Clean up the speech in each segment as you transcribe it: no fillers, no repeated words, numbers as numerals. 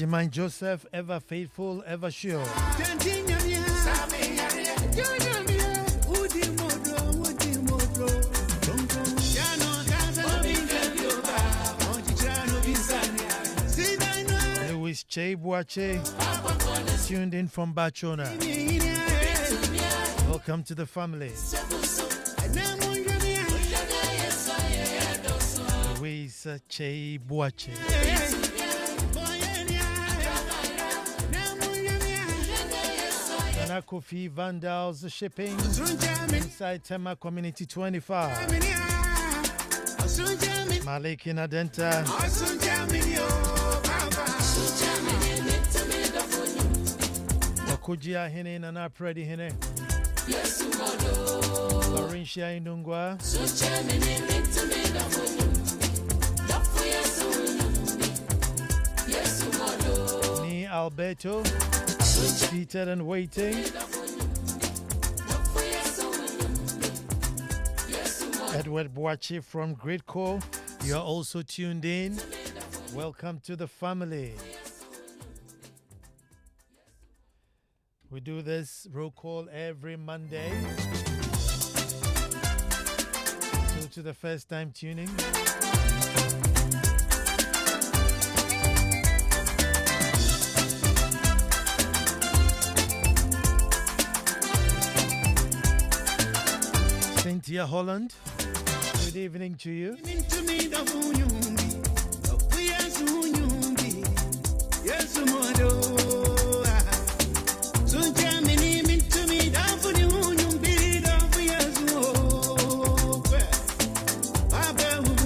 Ajimine Joseph, ever faithful, ever sure. Louis Che Boache, tuned in from Bachona. Welcome to the family. Louis Che Boache. Kofi Vandals shipping inside Tema Community 25. Malik Inadenta. Okujia Hine Nana Predi Hine. Laurentia Indungwa. Ni Alberto. Seated and waiting. Edward Boachi from Great Call. You are also tuned in. Welcome to the family. We do this roll call every Monday. So to the first time tuning. Cynthia Holland, good evening to you.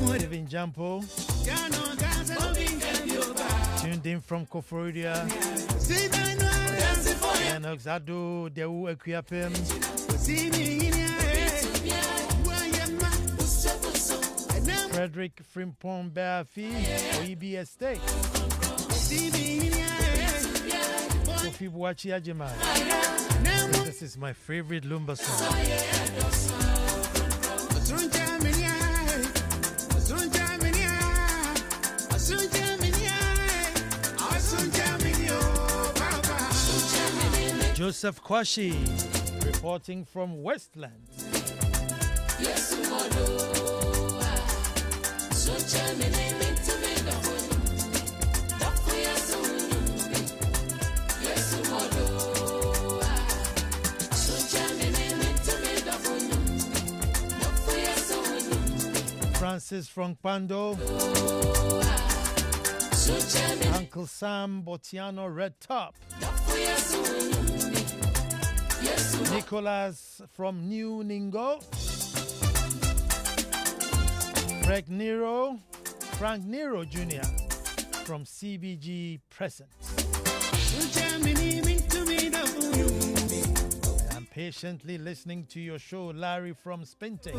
Living Jampo, tuned in from Koforia. And Oxado Deu Equiapem. Frederick Frimpong Bafi, OEB Estate. Kofi Buachi Ajimai. This is my favorite Lumba song. Joseph Kwashi, reporting from Westland. Francis from Pando. Uncle Sam Botiano Red Top. Nicholas from New Ningo. Frank Nero Jr. from CBG Present. I'm patiently listening to your show, Larry from Spinting.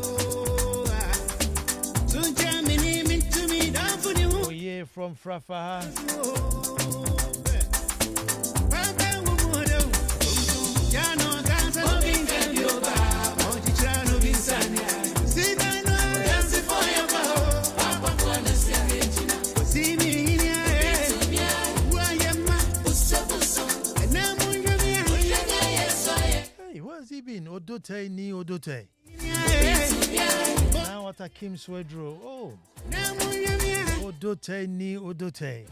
Oye from Frafaha. Hey, where's he been? Odote ni Odote. Now what a Kim Swedro. Oh, Odote ni Odote.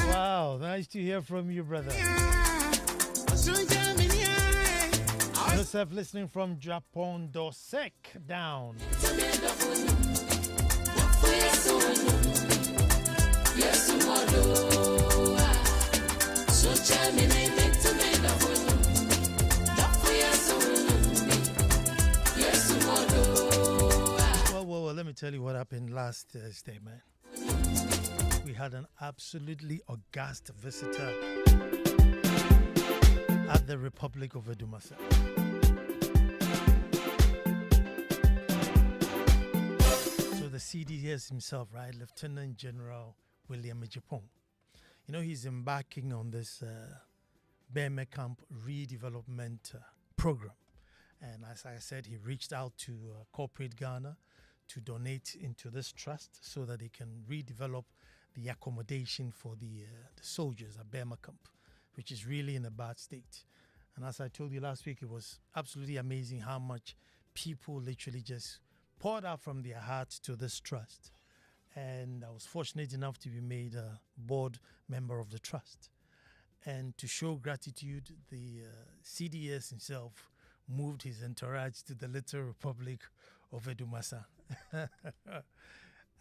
Wow, nice to hear from you, brother. Joseph listening from Japan, Dosek down. Well, let me tell you what happened last Thursday, man. We had an absolutely august visitor at the Republic of Edumasa. So the CDS himself, right, Lieutenant General William Ejipong. You know, he's embarking on this BECE Camp redevelopment program. And as I said, he reached out to Corporate Ghana to donate into this trust so that he can redevelop the accommodation for the soldiers at Burma camp, which is really in a bad state. And as I told you last week, it was absolutely amazing how much people literally just poured out from their hearts to this trust. And I was fortunate enough to be made a board member of the trust. And to show gratitude, the CDS himself moved his entourage to the little Republic of Edumasa.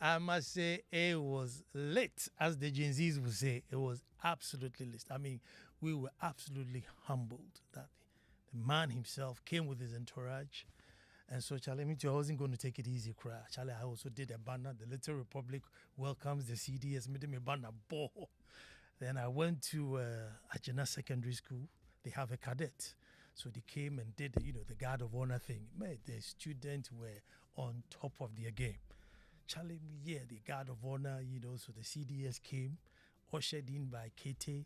I must say it was lit, as the Gen Zs would say. It was absolutely lit. I mean, we were absolutely humbled that the man himself came with his entourage. And so, Charlie, I wasn't going to take it easy, Charlie, I also did a banner. The Little Republic welcomes the CDS, made me a banner ball. Then I went to Ajana Secondary School. They have a cadet. So they came and did, the Guard of Honor thing. Man, the students were on top of their game. Charlie, yeah, the Guard of Honor, so the CDS came, ushered in by KT.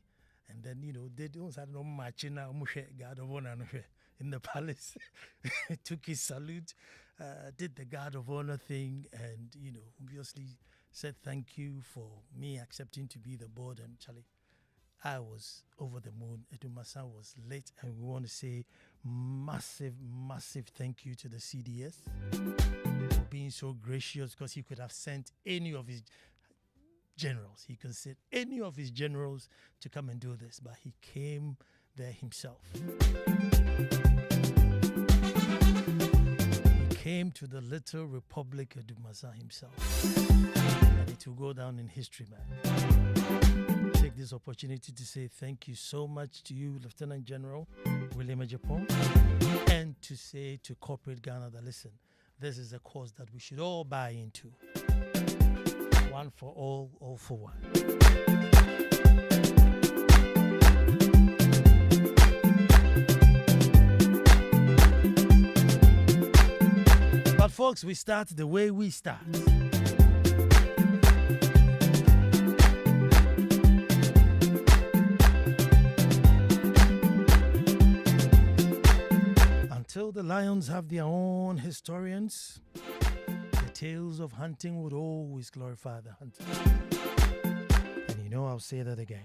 And then, they don't have no marching now, Guard of Honor in the palace. Took his salute, did the Guard of Honor thing, and, obviously said thank you for me accepting to be the board. And Charlie, I was over the moon. Edumasa was late, and we want to say massive, massive thank you to the CDS for being so gracious, because he could have sent any of his generals. He could send any of his generals to come and do this, but he came there himself. He came to the little Republic of Edumasa himself. And it will go down in history, man. Take this opportunity to say thank you so much to you, Lieutenant General William Ejapong, and to say to corporate Ghana that, listen, this is a cause that we should all buy into. One for all for one. But folks, we start the way we start. Until the lions have their own historians, the tales of hunting would always glorify the hunter. And I'll say that again.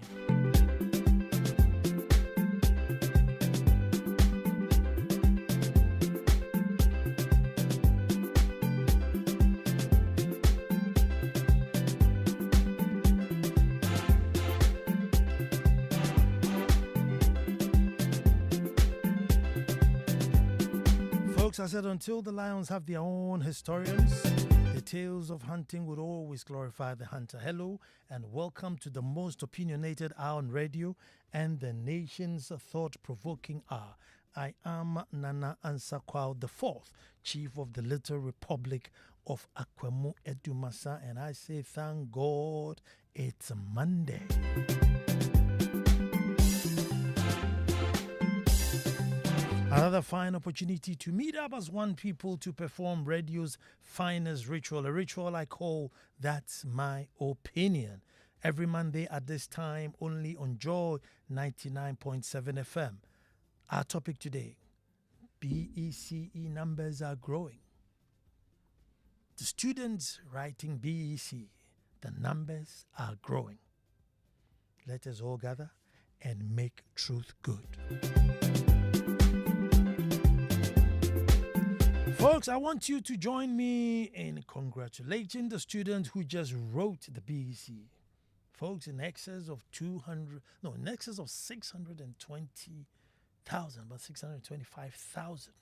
I said, until the lions have their own historians, the tales of hunting would always glorify the hunter. Hello, and welcome to the most opinionated hour on radio and the nation's thought-provoking hour. I am Nana Ansah Kwao IV, Chief of the Little Republic of Akwemu Edumasa, and I say thank God it's Monday. Another fine opportunity to meet up as one people to perform radio's finest ritual, a ritual I call That's My Opinion. Every Monday at this time, only on Joy 99.7 FM. Our topic today, BECE numbers are growing. The students writing BECE, the numbers are growing. Let us all gather and make truth good. Folks, I want you to join me in congratulating the student who just wrote the BECE. Folks, in excess of 620,000, about 625,000.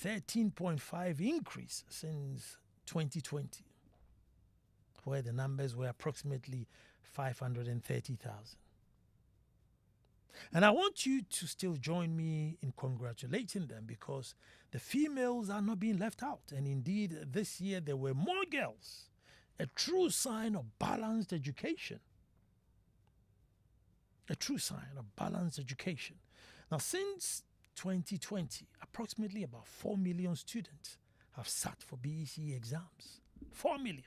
13.5 increase since 2020, where the numbers were approximately 530,000. And I want you to still join me in congratulating them, because the females are not being left out. And indeed, this year there were more girls, a true sign of balanced education. A true sign of balanced education. Now, since 2020, approximately about 4 million students have sat for BECE exams. 4 million.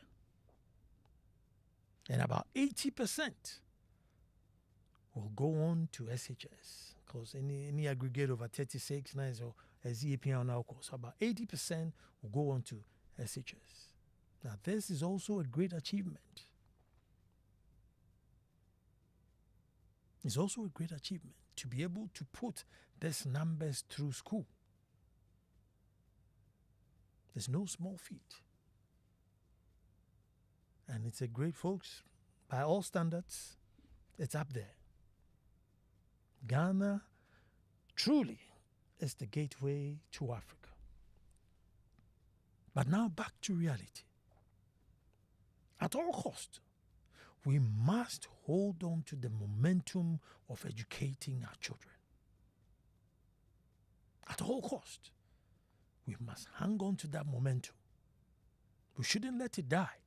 And about 80% will go on to SHS, because any aggregate over 36 nights or a ZAP now, so about 80% will go on to SHS. Now, this is also a great achievement. It's also a great achievement to be able to put these numbers through school. There's no small feat. And it's a great, folks, by all standards, it's up there. Ghana truly is the gateway to Africa. But now back to reality. At all cost, we must hold on to the momentum of educating our children. At all cost, we must hang on to that momentum. We shouldn't let it die.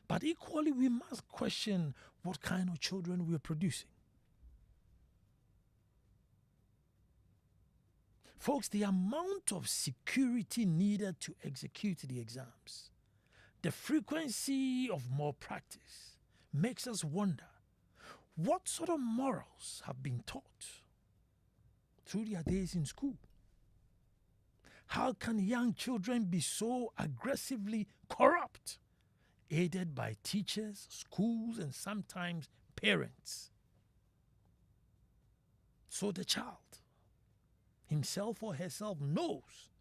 But equally, we must question what kind of children we're producing. Folks, the amount of security needed to execute the exams, the frequency of more practice, makes us wonder what sort of morals have been taught through their days in school. How can young children be so aggressively corrupt, aided by teachers, schools, and sometimes parents? So the child, himself or herself, knows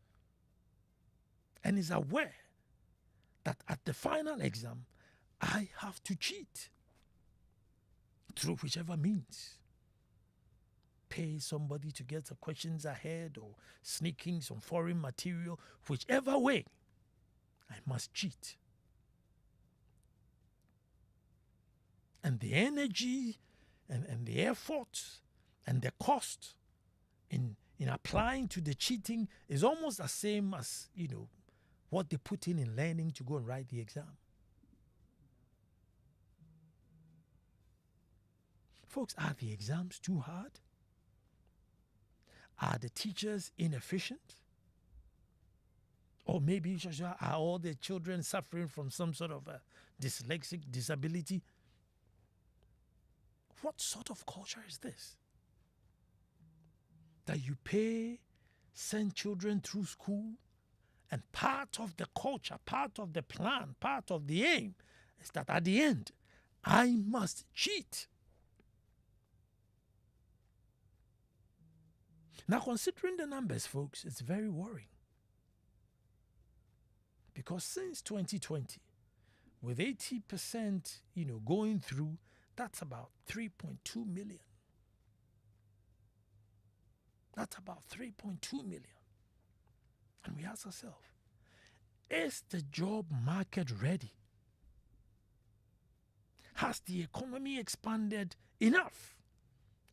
and is aware that at the final exam, I have to cheat through whichever means. Pay somebody to get the questions ahead or sneaking some foreign material, whichever way, I must cheat. And the energy and the effort and the cost in applying to the cheating is almost the same as, what they put in learning to go and write the exam. Folks, are the exams too hard? Are the teachers inefficient? Or maybe are all the children suffering from some sort of a dyslexic disability? What sort of culture is this? That you send children through school, and part of the culture, part of the plan, part of the aim is that at the end, I must cheat. Now, considering the numbers, folks, it's very worrying. Because since 2020, with 80%, going through, that's about 3.2 million. That's about 3.2 million. And we ask ourselves, is the job market ready? Has the economy expanded enough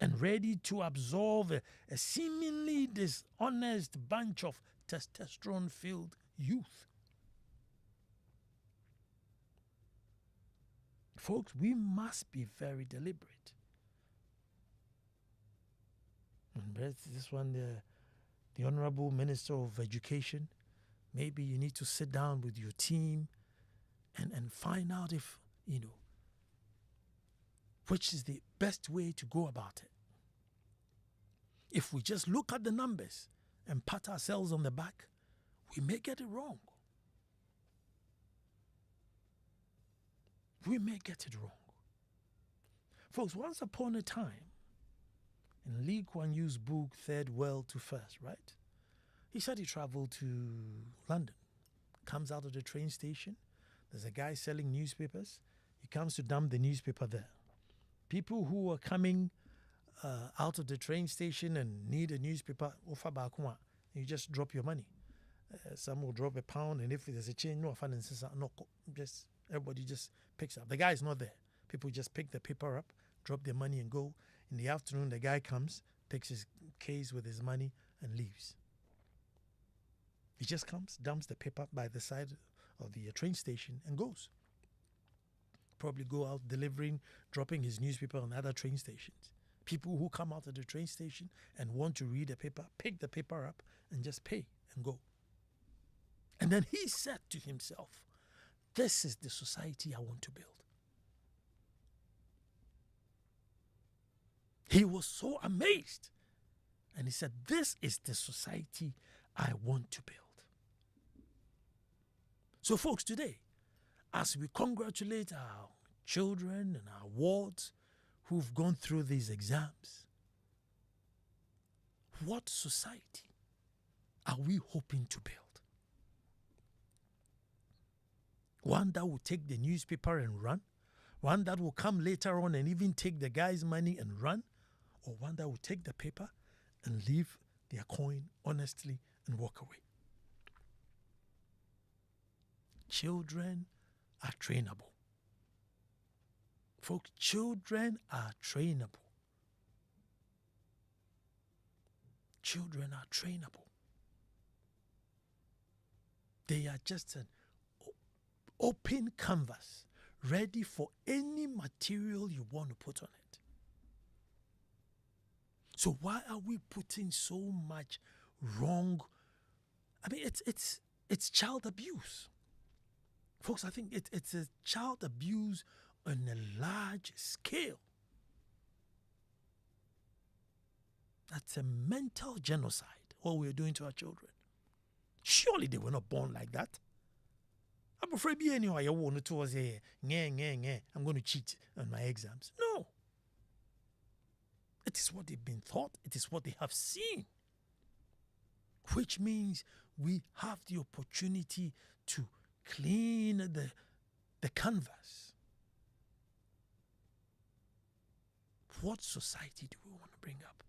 and ready to absorb a seemingly dishonest bunch of testosterone-filled youth? Folks, we must be very deliberate. And this one, the Honorable Minister of Education, maybe you need to sit down with your team and find out if, which is the best way to go about it. If we just look at the numbers and pat ourselves on the back, we may get it wrong. We may get it wrong. Folks, once upon a time, in Lee Kuan Yew's book, Third World to First, right? He said he traveled to London, comes out of the train station. There's a guy selling newspapers. He comes to dump the newspaper there. People who are coming out of the train station and need a newspaper, you just drop your money. Some will drop £1, and if there's a change, everybody just picks up. The guy is not there. People just pick the paper up, drop their money and go. In the afternoon, the guy comes, takes his case with his money and leaves. He just comes, dumps the paper by the side of the train station and goes. Probably go out delivering, dropping his newspaper on other train stations. People who come out of the train station and want to read a paper, pick the paper up and just pay and go. And then he said to himself, this is the society I want to build. He was so amazed. And he said, this is the society I want to build. So folks, today, as we congratulate our children and our wards, who've gone through these exams, what society are we hoping to build? One that will take the newspaper and run? One that will come later on and even take the guy's money and run? Or one that will take the paper and leave their coin honestly and walk away? Children are trainable. Folks, children are trainable. Children are trainable. They are just an open canvas, ready for any material you want to put on it. So why are we putting so much wrong? I mean, it's child abuse. Folks, I think it's a child abuse on a large scale. That's a mental genocide, what we're doing to our children. Surely they were not born like that. I'm afraid I'm going to cheat on my exams. No. It is what they've been taught. It is what they have seen. Which means we have the opportunity to clean the canvas. What society do we want to bring up?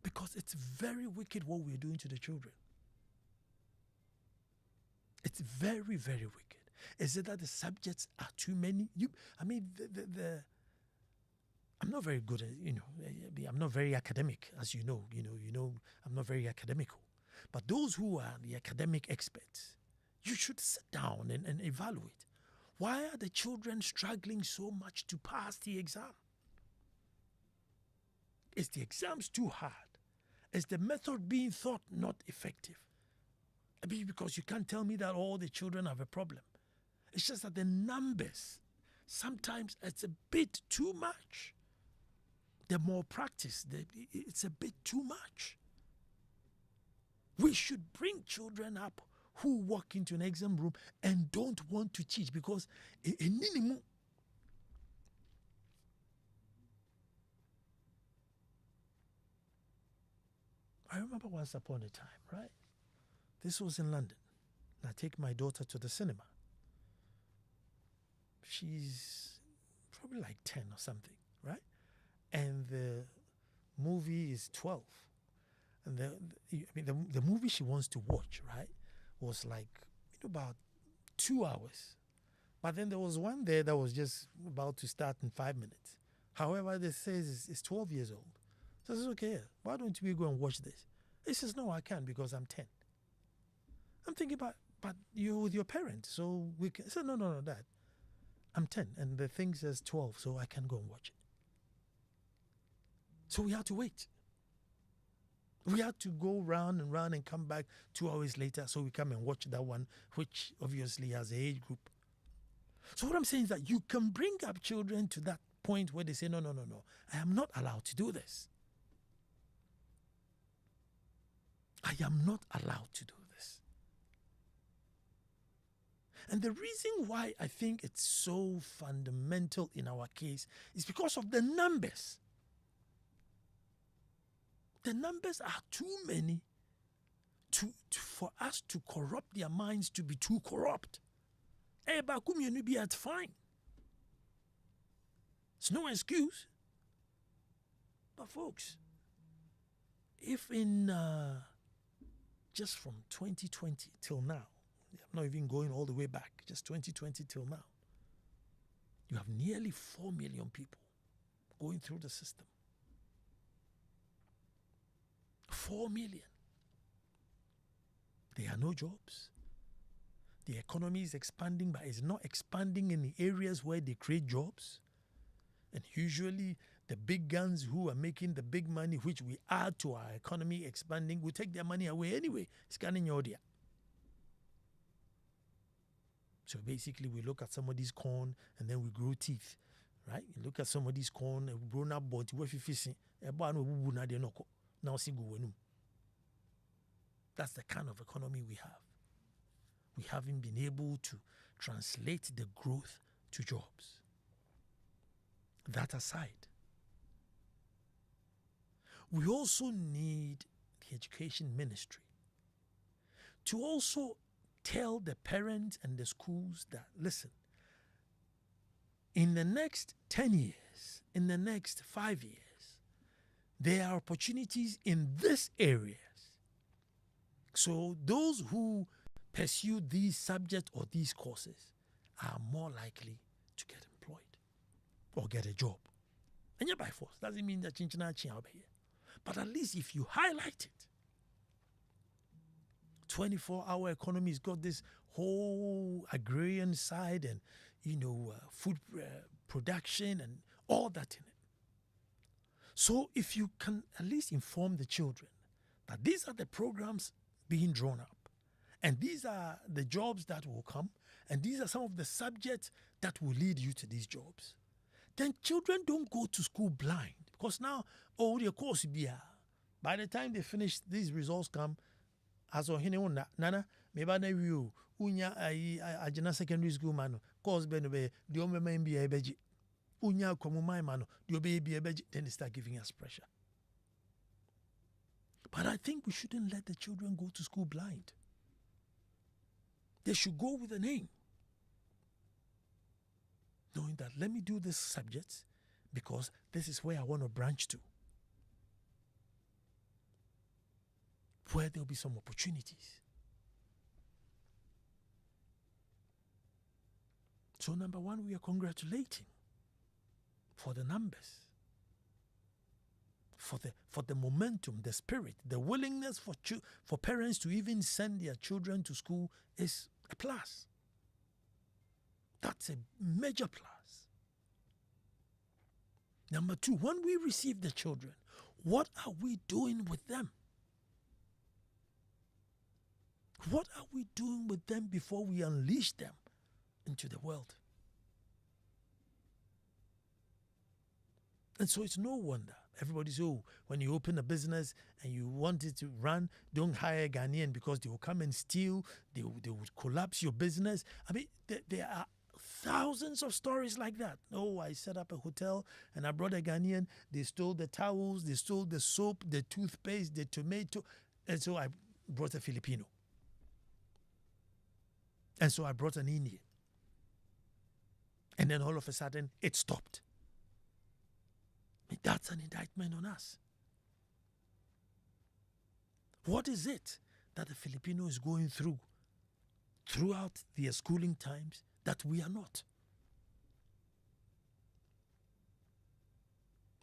Because it's very wicked what we're doing to the children. It's very, very wicked. Is it that the subjects are too many? I'm not very good at, I'm not very academic, as you know, I'm not very academical. But those who are the academic experts, you should sit down and evaluate. Why are the children struggling so much to pass the exam? Is the exams too hard? Is the method being thought not effective? I mean, because you can't tell me that all the children have a problem. It's just that the numbers, sometimes it's a bit too much. The more practice, it's a bit too much. We should bring children up who walk into an exam room and don't want to teach because I remember once upon a time, right? This was in London. I take my daughter to the cinema. She's probably like 10 or something, right? And the movie is 12. And the movie she wants to watch, right, was like about 2 hours. But then there was one there that was just about to start in 5 minutes. However, this says it's 12 years old. So I said, okay, why don't we go and watch this? He says, no, I can't because I'm 10. I'm thinking, but you're with your parents, so we can. I said, no, Dad. I'm 10, and the thing says 12, so I can go and watch it. So we had to wait. We had to go round and round and come back 2 hours later so we come and watch that one, which obviously has an age group. So what I'm saying is that you can bring up children to that point where they say, no, I am not allowed to do this. I am not allowed to do this. And the reason why I think it's so fundamental in our case is because of the numbers. The numbers are too many for us to corrupt their minds to be too corrupt. It's fine. It's no excuse. But folks, if in just from 2020 till now, I'm not even going all the way back, just 2020 till now, you have nearly 4 million people going through the system. 4 million. There are no jobs. The economy is expanding, but it's not expanding in the areas where they create jobs. And usually the big guns who are making the big money, which we add to our economy expanding, will take their money away anyway. Scanning your idea. So basically we look at somebody's corn and then we grow teeth. Right? You look at somebody's corn and grown up body where fishing. That's the kind of economy we have. We haven't been able to translate the growth to jobs. That aside, we also need the education ministry to also tell the parents and the schools that, listen, in the next 10 years, in the next 5 years, there are opportunities in these areas. So those who pursue these subjects or these courses are more likely to get employed or get a job. And yet by force, doesn't mean that chinchina over here. But at least if you highlight it, 24-hour economy's got this whole agrarian side and, food production and all that in it. So if you can at least inform the children that these are the programs being drawn up, and these are the jobs that will come, and these are some of the subjects that will lead you to these jobs, then children don't go to school blind. Because now, the course be by the time they finish, these results come, as on nana, maybe na you, unya ajana secondary school man, course benube, the omema MBA beji. Unya komumai mano, then they start giving us pressure. But I think we shouldn't let the children go to school blind. They should go with an aim, knowing that let me do this subject because this is where I want to branch to, where there'll be some opportunities. So number one, we are congratulating for the numbers, for the momentum, the spirit, the willingness for parents to even send their children to school is a plus. That's a major plus. Number two, when we receive the children, what are we doing with them? What are we doing with them before we unleash them into the world? And so it's no wonder everybody says, when you open a business and you want it to run, don't hire a Ghanaian because they will come and steal, they would collapse your business. I mean, there are thousands of stories like that. I set up a hotel and I brought a Ghanaian, they stole the towels, they stole the soap, the toothpaste, the tomato, and so I brought a Filipino. And so I brought an Indian. And then all of a sudden, it stopped. That's an indictment on us. What is it that the Filipino is going through throughout their schooling times that we are not?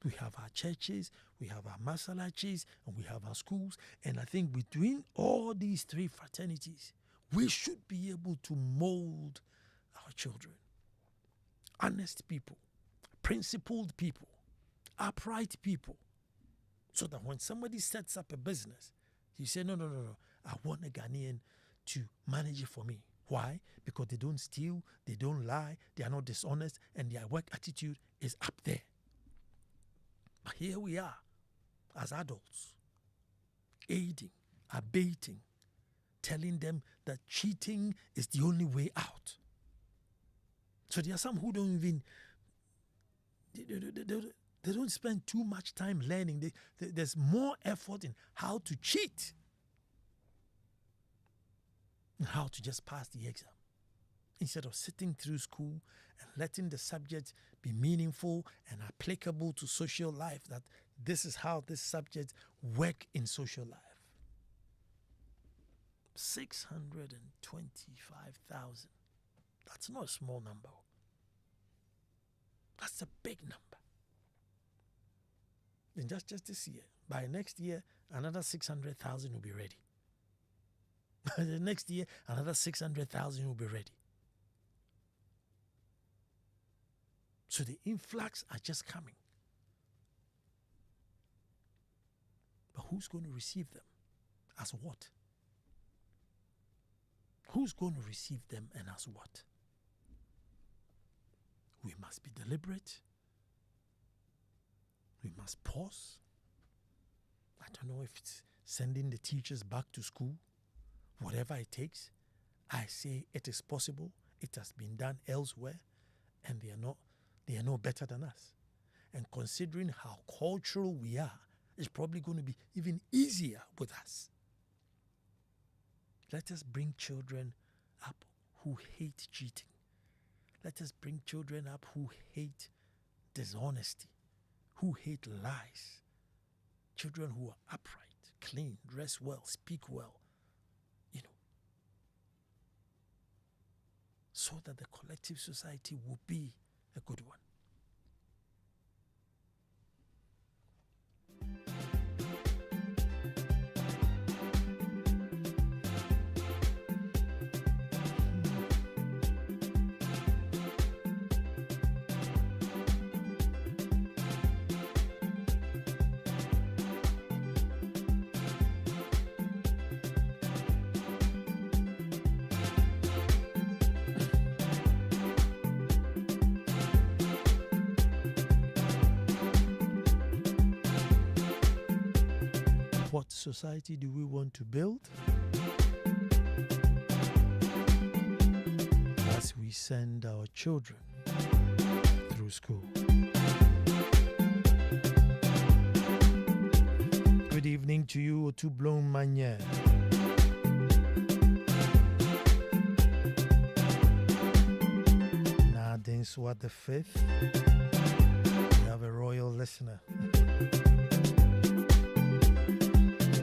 We have our churches, we have our masalaches, and we have our schools. And I think between all these three fraternities, we should be able to mold our children. Honest people, principled people, upright people, so that when somebody sets up a business, you say, no, I want a Ghanaian to manage it for me. Why? Because they don't steal, they don't lie, they are not dishonest, and their work attitude is up there. But here we are, as adults, aiding, abating, telling them that cheating is the only way out. So there are some who don't even, they don't spend too much time learning. There's more effort in how to cheat and how to just pass the exam, instead of sitting through school and letting the subject be meaningful and applicable to social life, that this is how this subject work in social life. 625,000. That's not a small number. That's a big number. And just this year, by next year, another 600,000 will be ready. By the next year, another 600,000 will be ready. So the influx are just coming. But who's going to receive them? As what? Who's going to receive them and as what? We must be deliberate. We must pause. I don't know if it's sending the teachers back to school, whatever it takes. I say it is possible. It has been done elsewhere. and they are no better than us. And considering how cultural we are, it's probably going to be even easier with us. Let us bring children up who hate cheating. Let us bring children up who hate dishonesty, who hate lies. Children who are upright, clean, dress well, speak well, so that the collective society will be a good one. What society do we want to build? As we send our children through school. Good evening to you, Otublom Manye. Swat the fifth. We have a royal listener.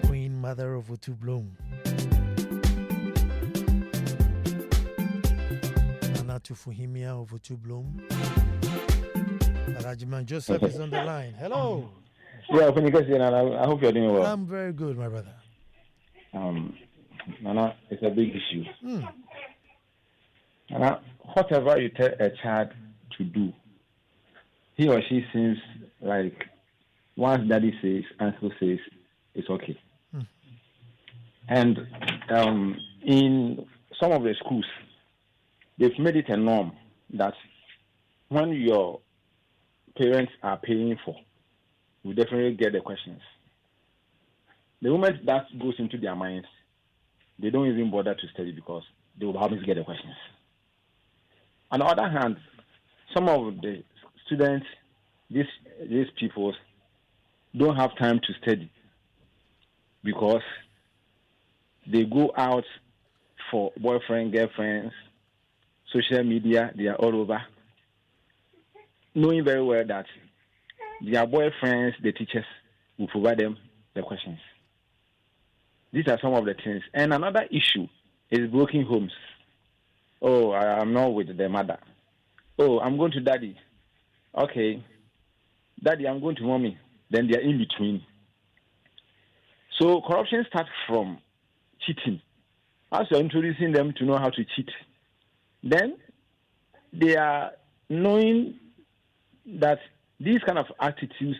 Queen Mother of Otublom. Nana Tufuhimia of Otublom. Rajiman Joseph is on the line. Hello. Yeah, I hope you're doing well. I'm very good, my brother. Nana, it's a big issue. Nana, whatever you tell a child to do, he or she seems like once daddy says, uncle says, it's okay. And in some of the schools, they've made it a norm that when your parents are paying for, you definitely get the questions. The moment that goes into their minds, they don't even bother to study because they will always get the questions. On the other hand, some of the students, these people, don't have time to study because they go out for boyfriend, girlfriends, social media, they are all over, knowing very well that their boyfriends, the teachers, will provide them the questions. These are some of the things. And another issue is broken homes. Oh, I'm not with the mother. Oh, I'm going to daddy. Okay. Daddy, I'm going to mommy. Then they are in between. So corruption starts from cheating. As you're introducing them to know how to cheat, then they are knowing that these kind of attitudes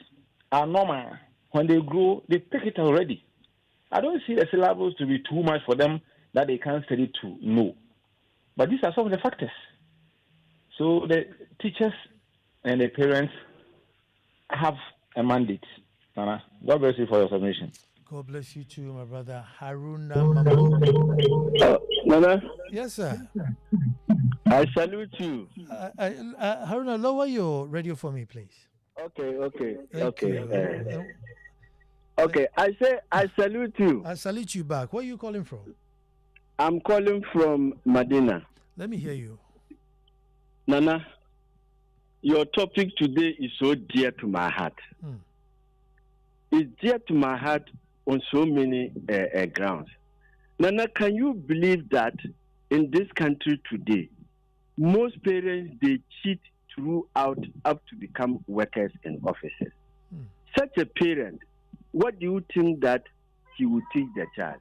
are normal. When they grow, they pick it already. I don't see the syllables to be too much for them that they can't study to know. But these are some of the factors. So the teachers and the parents have a mandate. Nana, God bless you for your submission. God bless you too, my brother. Haruna Mambo. Nana? Yes, sir. I salute you. Haruna, lower your radio for me, please. Okay. Okay. I say I salute you. I salute you back. Where are you calling from? I'm calling from Medina. Let me hear you. Nana, your topic today is so dear to my heart. It's dear to my heart on so many grounds. Nana, can you believe that in this country today, most parents, they cheat throughout up to become workers in offices? Such a parent, what do you think that he will teach the child?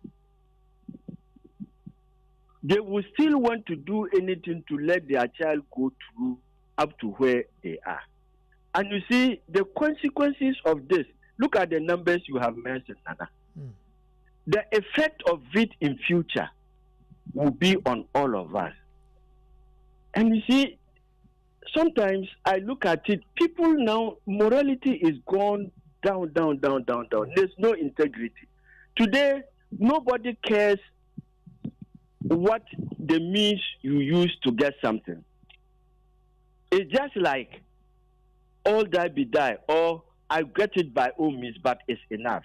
They will still want to do anything to let their child go through up to where they are. And you see, the consequences of this, look at the numbers you have mentioned, Nana. The effect of it in future will be on all of us. And you see, sometimes I look at it, people now, morality is gone down. There's no integrity. Today, nobody cares what the means you use to get something. It's just like all die be die, or I get it by all means, but it's enough.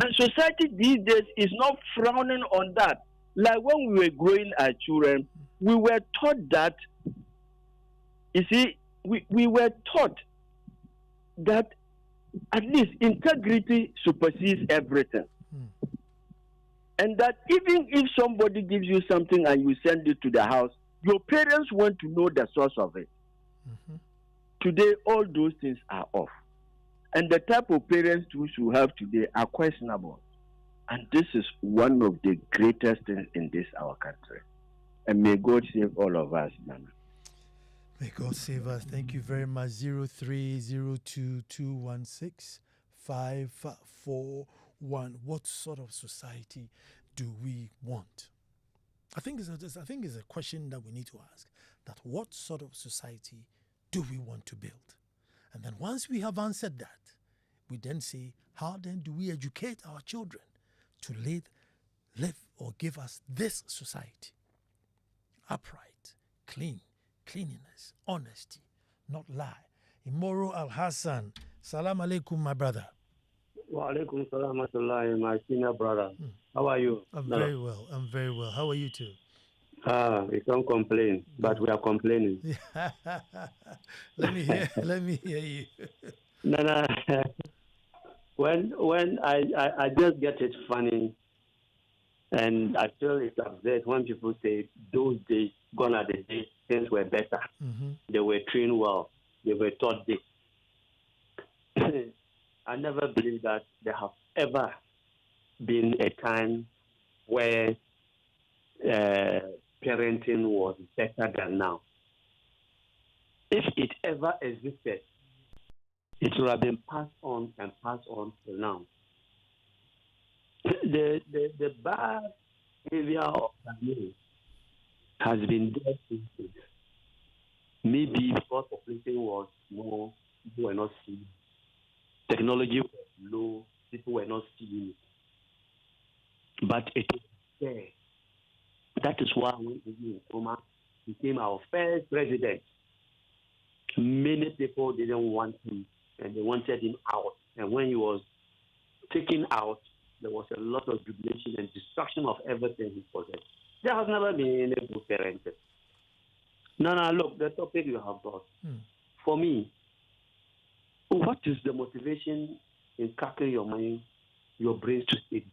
And society these days is not frowning on that. Like when we were growing as children, we were taught that, you see, we were taught that at least integrity supersedes everything. And that even if somebody gives you something and you send it to the house, your parents want to know the source of it. Today, all those things are off. And the type of parents we should have today are questionable. And this is one of the greatest things in this our country. And may God save all of us, Nana. May God save us. Thank you very much. 0302216541. What sort of society do we want? I think it's a question that we need to ask. That what sort of society do we want to build? And then once we have answered that, we then say, how then do we educate our children to live or give us this society? Upright, clean, cleanliness, honesty, not lie. Imoro Al Hassan, salam alaikum, my brother. Wa alaikum salam, my senior brother. How are you? I'm very well. How are you too? We can't complain, but we are complaining. Let me hear you. No. When I just get it funny, and I feel it's upset when people say those days, gone are the days, things were better. They were trained well. They were taught this. I never believe that there have ever been a time where parenting was better than now. If it ever existed, it would have been passed on till now. The bad behavior of family has been there since. Maybe because population was more, people were not seeing it. Technology was low, people were not seeing it. But it was there. That is why when Nkrumah became our first president, many people didn't want him and they wanted him out. And when he was taken out, there was a lot of jubilation and destruction of everything he possessed. There has never been any good parenting. No, look, the topic you have brought. For me, what is the motivation in cracking your mind, your brains to study?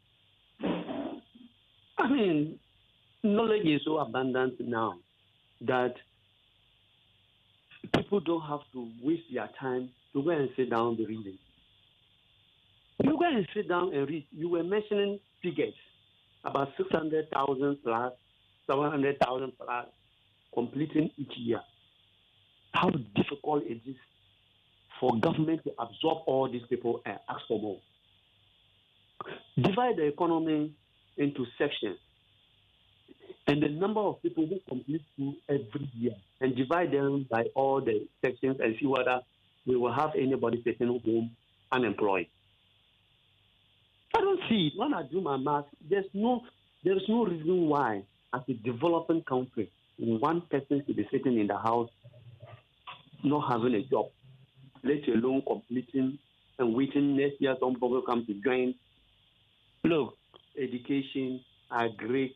I mean, knowledge is so abundant now that people don't have to waste their time to go and sit down and read it. You go and sit down and read. You were mentioning figures about 600,000 plus, 700,000 plus completing each year. How difficult it is for government to absorb all these people and ask for more. Divide the economy into sections and the number of people who complete school every year and divide them by all the sections and see whether we will have anybody sitting home unemployed. I don't see it. When I do my math, there is no reason why, as a developing country, one person should be sitting in the house not having a job, let alone completing and waiting next year some people come to join. Look, education, agri,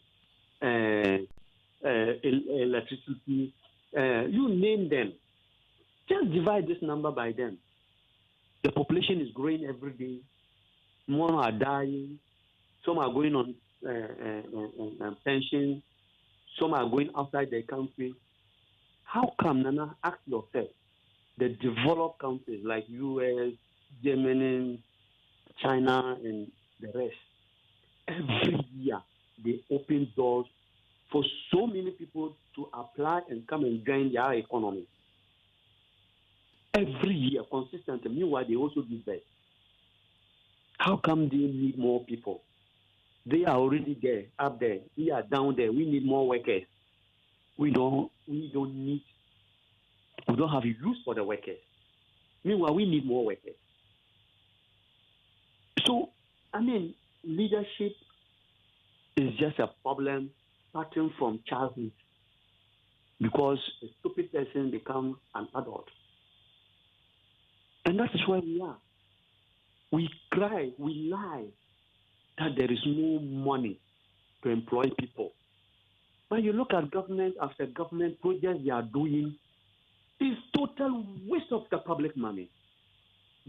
electricity, you name them. Just divide this number by them. The population is growing every day. More are dying. Some are going on pension. Some are going outside the country. How come, Nana, ask yourself, the developed countries like US, Germany, China, and the rest, every year they open doors for so many people to apply and come and join their economy. Every year, consistently. Meanwhile, they also do that. How come they need more people? They are already there, up there. We are down there. We need more workers. We don't have use for the workers. Meanwhile, we need more workers. So, I mean, leadership is just a problem starting from childhood. because a stupid person becomes an adult. And that is where we are. We cry, we lie that there is no money to employ people. But you look at government after government projects they are doing, it's total waste of the public money.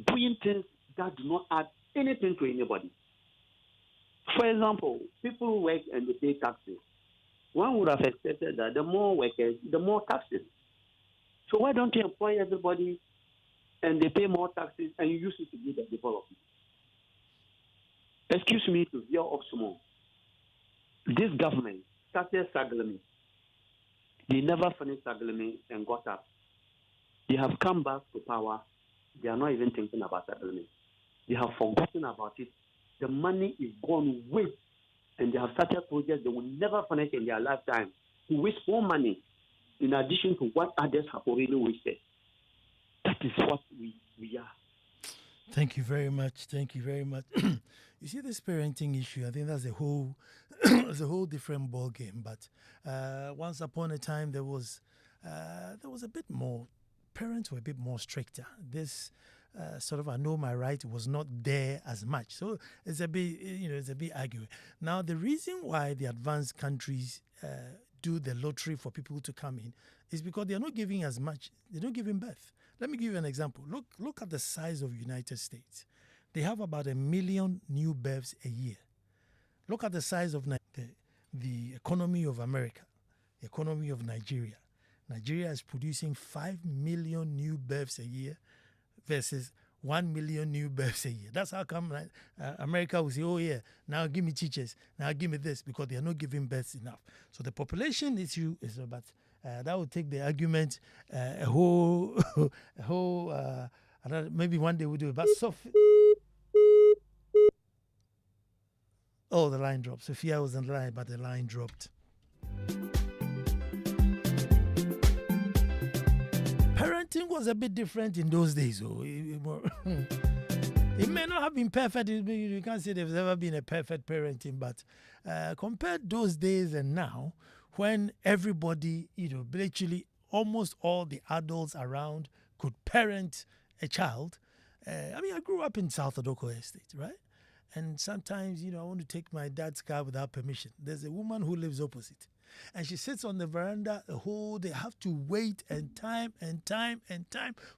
Doing things that do not add anything to anybody. For example, people who work and they pay taxes. One would have expected that the more workers, the more taxes. So why don't you employ everybody and they pay more taxes and you use it to do the development? Excuse me to veer off small. This government started Saglami. They never finished Saglami and got up. They have come back to power. They are not even thinking about Saglami. They have forgotten about it. The money is gone waste. And they have started projects they will never finish in their lifetime to waste more money in addition to what others have already wasted. That is what we are. Thank you very much. Thank you very much. You see, this parenting issue, I think that's a whole, it's a whole different ball game. But once upon a time, there was a bit more. Parents were a bit more stricter. This sort of I know my right was not there as much. So it's a bit, it's a bit arguing. Now, the reason why the advanced countries do the lottery for people to come in is because they're not giving as much. They're not giving birth. Let me give you an example. Look at the size of the United States. They have about 1 million new births a year. Look at the size of the economy of America, the economy of Nigeria. Nigeria is producing 5 million new births a year versus 1 million new births a year. That's how come America will say, oh yeah, now give me teachers, now give me this, because they are not giving births enough. So the population issue is about, that would take the argument a whole, maybe one day we'll do it. But oh, the line dropped. Sophia was on the line, but the line dropped. Parenting was a bit different in those days. It may not have been perfect. You can't say there's ever been a perfect parenting, but compared those days and now, when everybody, literally almost all the adults around could parent a child. I grew up in South Adoko Estate, right? And sometimes, I want to take my dad's car without permission. There's a woman who lives opposite. And she sits on the veranda the whole day. I have to wait and time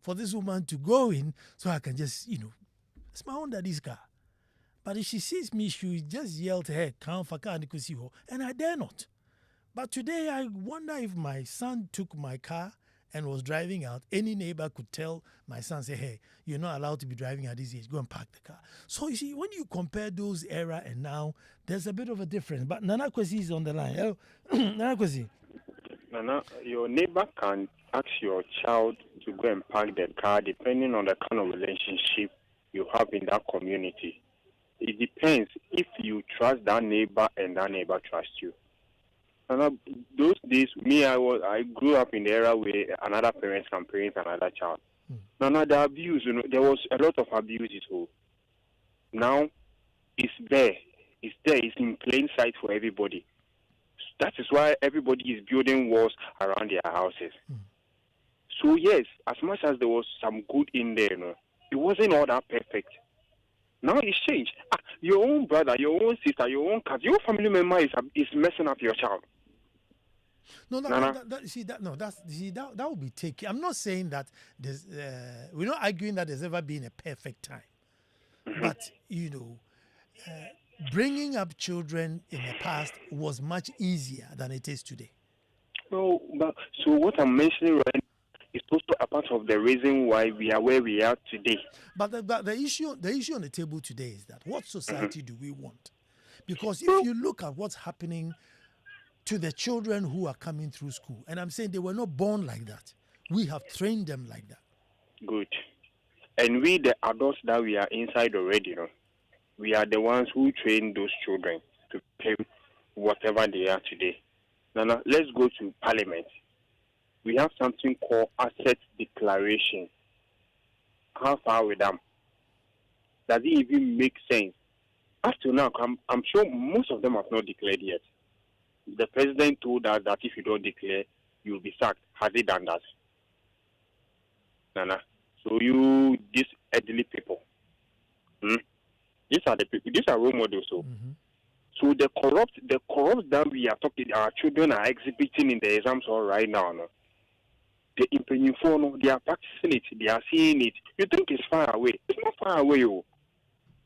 for this woman to go in so I can just, it's my own daddy's car. But if she sees me, she will just yell to her, "Come for car, and I dare not. But today, I wonder if my son took my car and was driving out, any neighbor could tell my son, say, hey, you're not allowed to be driving at this age, go and park the car. So you see, when you compare those era and now, there's a bit of a difference. But Nana Kwesi is on the line. Hello, Nana Kwesi. Nana, your neighbor can ask your child to go and park the car depending on the kind of relationship you have in that community. It depends if you trust that neighbor and that neighbor trusts you. And those days, I grew up in the era where another parent can parent another child. Now the abuse, there was a lot of abuse at home. Now it's there. It's there. It's in plain sight for everybody. That is why everybody is building walls around their houses. So yes, as much as there was some good in there, it wasn't all that perfect. Now it's changed. Your own brother, your own sister, your own cousin, your family member is messing up your child. No, that would be taking. I'm not saying that there's. We're not arguing that there's ever been a perfect time, but bringing up children in the past was much easier than it is today. No, but so what I'm mentioning right now is also a part of the reason why we are where we are today. But the issue on the table today is that what society do we want? Because if you look at what's happening to the children who are coming through school, and I'm saying they were not born like that. We have trained them like that. Good. And we, the adults that we are inside already, we are the ones who train those children to become whatever they are today. Now, let's go to Parliament. We have something called asset declaration. How far with them? Does it even make sense? Up to now, I'm sure most of them have not declared yet. The president told us that if you don't declare, you'll be sacked. Has he done that? Nana. So you, these elderly people, these are the people, these are role models. So, so the corrupt that we are talking, our children are exhibiting in the exams all right now. No? The impending phone, they are practicing it, they are seeing it. You think it's far away? It's not far away. Oh.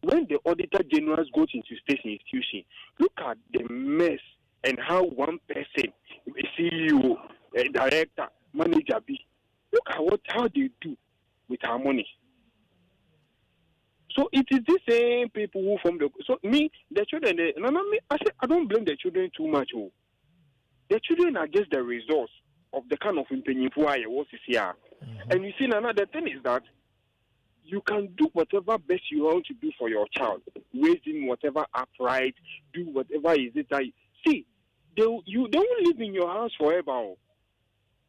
When the auditor generals go into state institution, look at the mess and how one person, a CEO, a director, manager be. Look at how they do with our money. So it is the same people who from the the children. I said I don't blame the children too much. Oh, the children are just the results of the kind of opinion who I was here. And you see, another thing is that you can do whatever best you want to do for your child, raise him whatever upright, do whatever is it that see. They won't live in your house forever. Oh.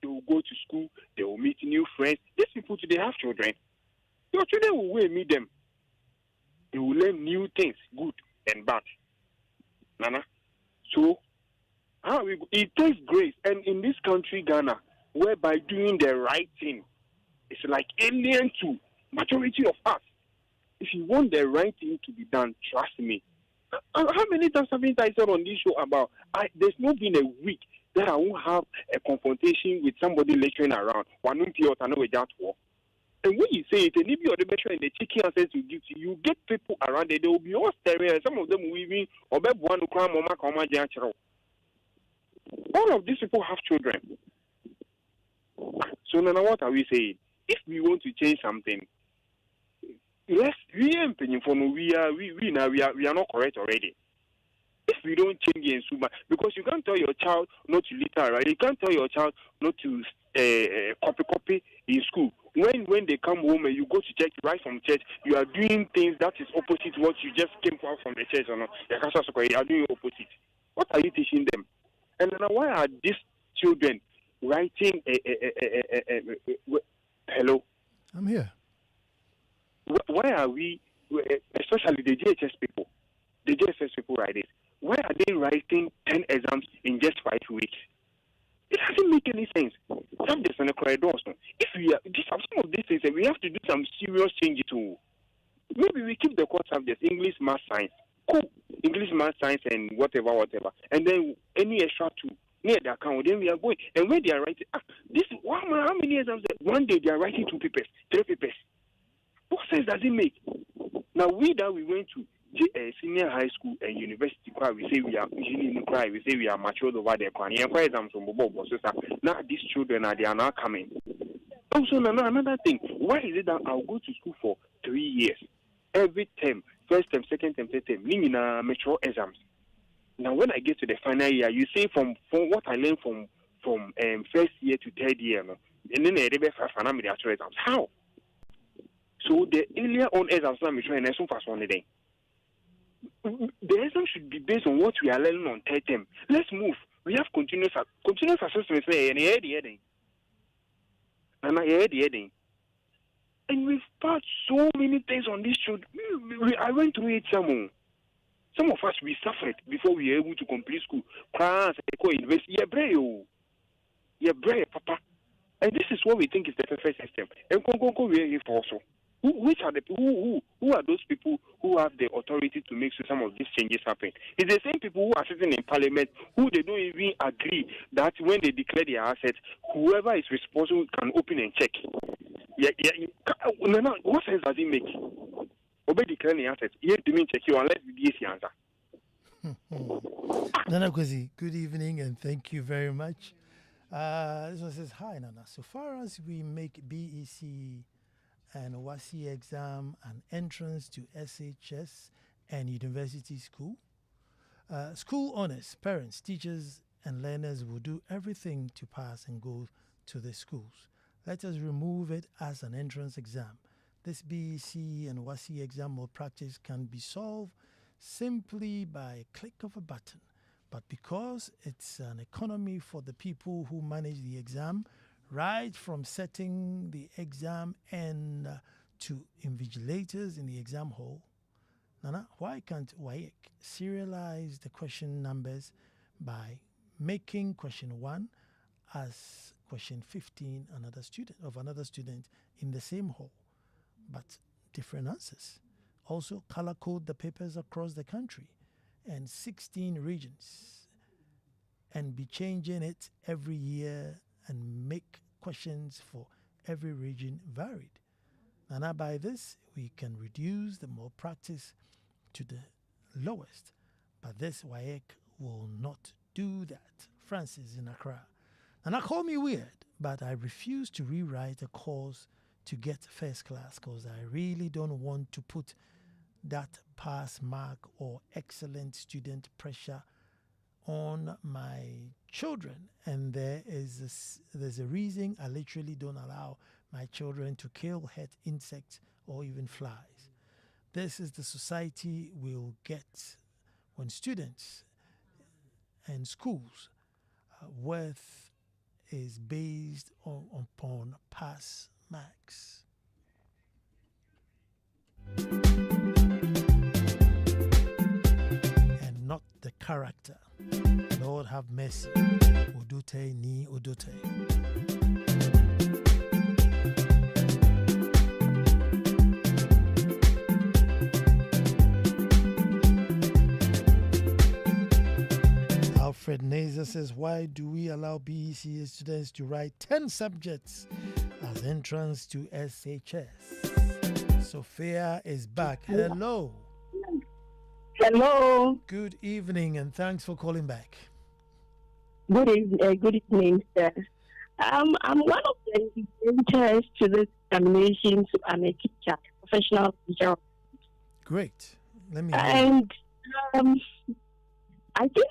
They will go to school. They will meet new friends. These people today have children. Your children will go and meet them. They will learn new things, good and bad. Nana. So, it takes grace. And in this country, Ghana, whereby doing the right thing, it's like alien to majority of us. If you want the right thing to be done, trust me. How many times have I said on this show about there's not been a week that I won't have a confrontation with somebody lecturing around. And when you say it, and if you're the measure and the cheeky answers you give to you, get people around it, they will be all staring, and some of them will even all of these people have children. So now what are we saying? If we want to change something, we are not correct already. If we don't change it in Suba, because you can't tell your child not to litter, right? You can't tell your child not to copy in school. When they come home and you go to church, right from church, you are doing things that is opposite what you just came out from the church. You are doing opposite. What are you teaching them? And then why are these children writing hello? I'm here. Why are we, especially the JHS people write it? Why are they writing 10 exams in just 5 weeks? It doesn't make any sense. Subjects on the corridors. If we are, some of these things, we have to do some serious changes to. Maybe we keep the core subjects: English, Math, Science. Cool. English, Math, Science, and whatever. And then any extra two near the account. Then we are going. And when they are writing, how many exams? One day they are writing 2 papers, 3 papers. What sense does it make? Now we went to senior high school and university, we say we are matured over there. Now these children are now coming. Also, another thing, why is it that I'll go to school for 3 years? Every term, first term, second term, third term, meaning mature exams. Now when I get to the final year, you say from what I learned from first year to third year, and then I have 5 actual exams. How? So the earlier on exams are mature and so fast one day. The exam should be based on what we are learning on third term. Let's move. We have continuous assessment. And we've taught so many things on this show. I went through it some. Some of us, we suffered before we were able to complete school. University, papa. And this is what we think is the perfect system. And we are here for also. Which are the people who are those people who have the authority to make sure some of these changes happen? It's the same people who are sitting in parliament who they don't even agree that when they declare their assets, whoever is responsible can open and check. What sense does it make? Obey declaring the assets. You didn't check you unless the BECE answer. Nana Kwesi, good evening and thank you very much. This one says, hi Nana. So far as we make BECE and WASI exam and entrance to SHS and university school, school owners, parents, teachers and learners will do everything to pass and go to the schools. Let us remove it as an entrance exam. This BECE and WASI exam malpractice can be solved simply by a click of a button. But because it's an economy for the people who manage the exam, right from setting the exam and to invigilators in the exam hall, Nana, why can't WAEC serialize the question numbers by making question 1 as question 15 of another student in the same hall, but different answers. Also, color code the papers across the country and 16 regions, and be changing it every year and make questions for every region varied. And now by this, we can reduce the more practice to the lowest. But this WAEC will not do that. Francis in Accra. And I call me weird, but I refuse to rewrite a course to get first class because I really don't want to put that pass mark or excellent student pressure on my children. And there's a reason I literally don't allow my children to kill, hurt insects or even flies. This is the society we'll get when students and schools worth is based upon pass marks. And not the character. Lord have mercy. Udute ni udute. Alfred Nazer says, why do we allow BECE students to write 10 subjects as entrance to SHS? Sophia is back. Hello. Hello. Good evening and thanks for calling back. Good evening, sir. I'm one of the inventors to this examination. So I'm a teacher, professional teacher. Great. Let me And I think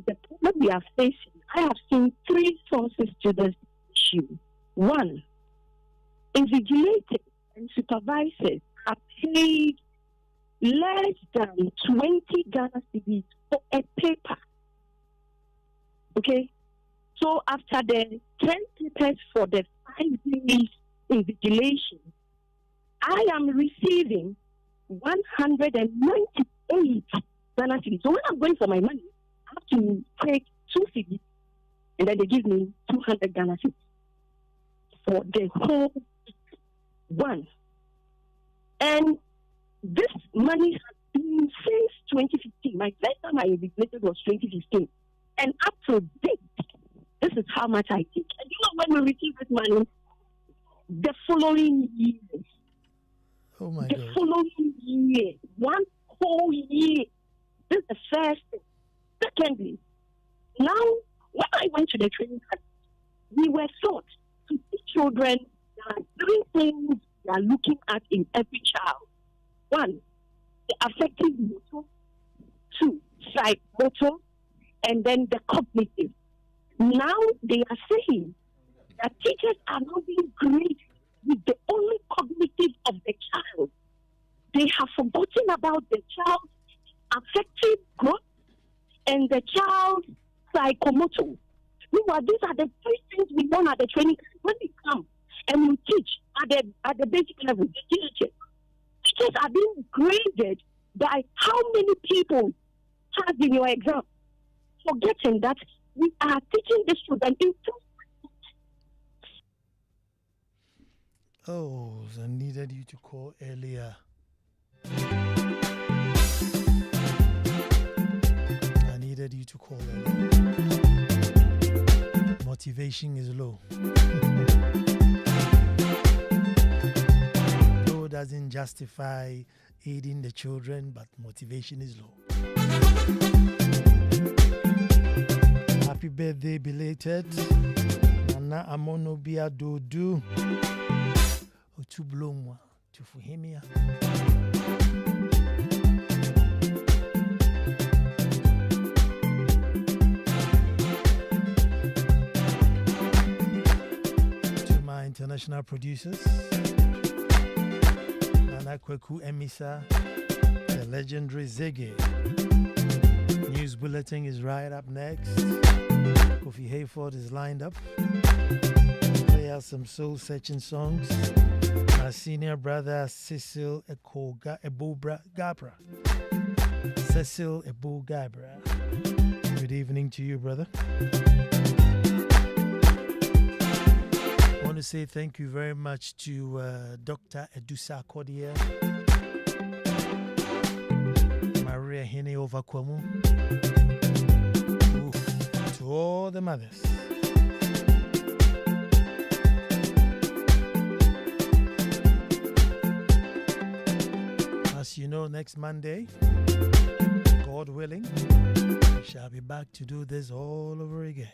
the problem we are facing, I have seen three sources to this issue. One, invigilators and supervisors are paid less than 20 Ghana cedis for a paper. Okay? So after the 10 papers for the 5 days invigilation, I am receiving 198 Ghana cedis. So when I'm going for my money, I have to take 2 cedis and then they give me 200 Ghana cedis for the whole one. And this money has been since 2015. My first time I invigilated was 2015. And up to date, this is how much I take. And you know when we receive this money, the following year. Oh my the God. Following year. One whole year. This is the first thing. Secondly, now when I went to the training center, we were taught to teach children that 3 things we are looking at in every child. 1, the affective motor. 2, psychomotor. And then the cognitive. Now they are saying that teachers are not being graded with the only cognitive of the child. They have forgotten about the child's affective growth and the child's psychomotor. Meanwhile, these are the 3 things we want at the training. When we come and we teach at the basic level, the teachers are being graded by how many people passed in your exam. Forgetting that we are teaching the students in 2. Oh, I needed you to call earlier. I needed you to call earlier. Motivation is low. Low doesn't justify aiding the children, but motivation is low. Happy birthday, belated. Nana Amono Bia Dodu. Otu Blomwa to Fuhemia. To my international producers, Nana Kweku Emisa, the legendary Ziggy. News bulletin is right up next. Kofi Hayford is lined up. Play out some soul-searching songs. My senior brother Cecil Ebo Gabra. Cecil Ebo Gabra. Good evening to you, brother. I want to say thank you very much to Dr. Ansah Kwao IV, Maria Hene Ovakwamu, to all the mothers. As you know, next Monday, God willing, we shall be back to do this all over again.